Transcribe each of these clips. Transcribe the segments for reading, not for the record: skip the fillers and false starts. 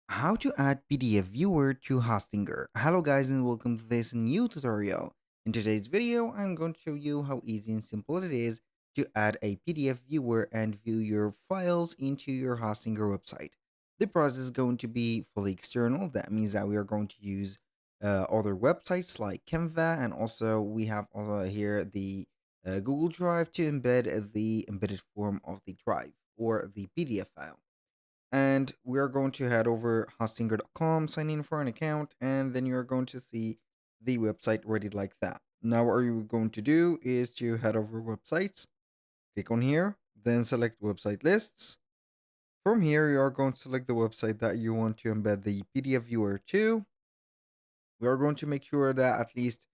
How to add PDF viewer to Hostinger. Hello guys and welcome to this new tutorial. In today's video, I'm going to show you how easy and simple it is to add a PDF viewer and view your files into your Hostinger website. The process is going to be fully external. That means that we are going to use other websites like Canva, and also we have here the Google Drive to embed the embedded form of the drive or the PDF file. And we are going to head over hostinger.com, sign in for an account, and then you're going to see the website ready like that. Now, what you're going to do is to head over websites, click on here, then select website lists. From here, you are going to select the website that you want to embed the PDF viewer to. We are going to make sure that at least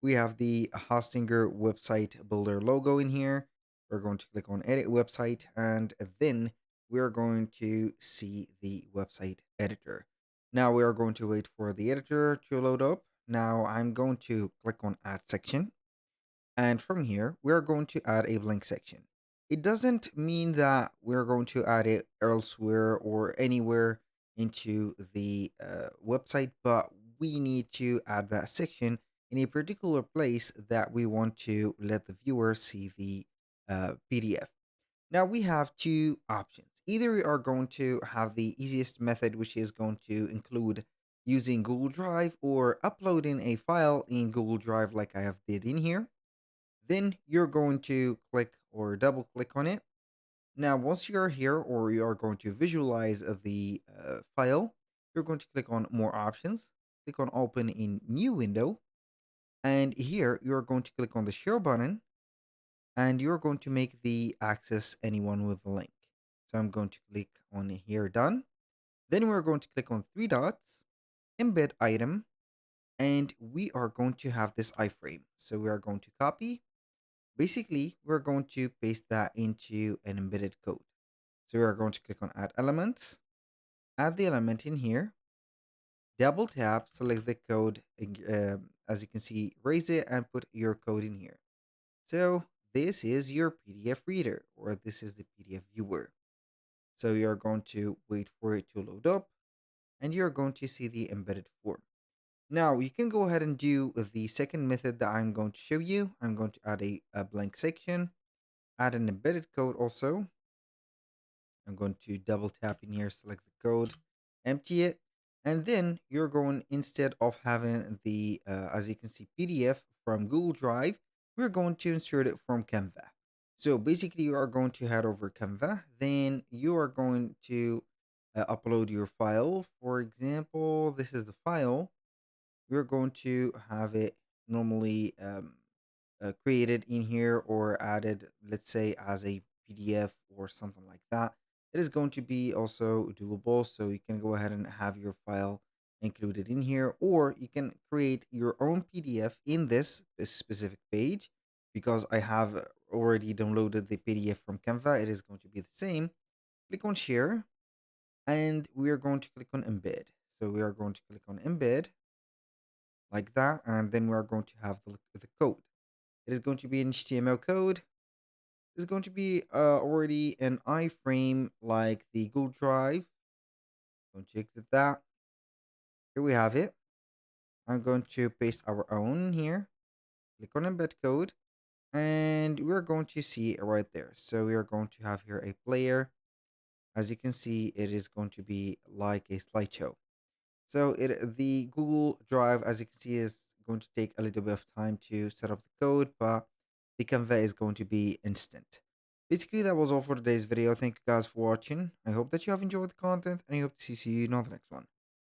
we have the Hostinger website builder logo in here. We're going to click on edit website, and then we are going to see the website editor. Now we are going to wait for the editor to load up. Now I'm going to click on add section, and from here we are going to add a blank section. It doesn't mean that we're going to add it elsewhere or anywhere into the website, but we need to add that section in a particular place that we want to let the viewer see the PDF. Now we have two options. Either we are going to have the easiest method, which is going to include using Google Drive or uploading a file in Google Drive like I have did in here. Then you're going to click or double click on it. Now, once you're here or you are going to visualize the file, you're going to click on more options, click on open in new window. And here you're going to click on the share button, and you're going to make the access anyone with the link. So I'm going to click on here done. Then we're going to click on three dots, embed item, and we are going to have this iframe. So we are going to copy. Basically, we're going to paste that into an embedded code. So we are going to click on add elements, add the element in here, double tap, select the code, as you can see, raise it and put your code in here. So this is your PDF reader, or this is the PDF viewer. So you're going to wait for it to load up, and you're going to see the embedded form. Now you can go ahead and do the second method that I'm going to show you. I'm going to add a blank section, add an embedded code also. I'm going to double tap in here, select the code, empty it, and then you're going, instead of having the, as you can see, PDF from Google Drive, we're going to insert it from Canva. So basically, you are going to head over Canva, then you are going to upload your file. For example, this is the file. We're going to have it normally created in here or added, let's say, as a PDF or something like that. It is going to be also doable. So you can go ahead and have your file included in here, or you can create your own PDF in this specific page. Because I have already downloaded the PDF from Canva, it is going to be the same. Click on share, and we are going to click on embed. So we are going to click on embed like that, and then we are going to have the code. It is going to be an HTML code. It's going to be already an iframe like the Google Drive. Going to exit that. Here we have it. I'm going to paste our own here. Click on embed code, and we're going to see it right there. So we are going to have here a player. As you can see, it is going to be like a slideshow. So the Google Drive, as you can see, is going to take a little bit of time to set up the code, but the Canva is going to be instant. Basically, that was all for today's video. Thank you guys for watching. I hope that you have enjoyed the content, and I hope to see you in the next one.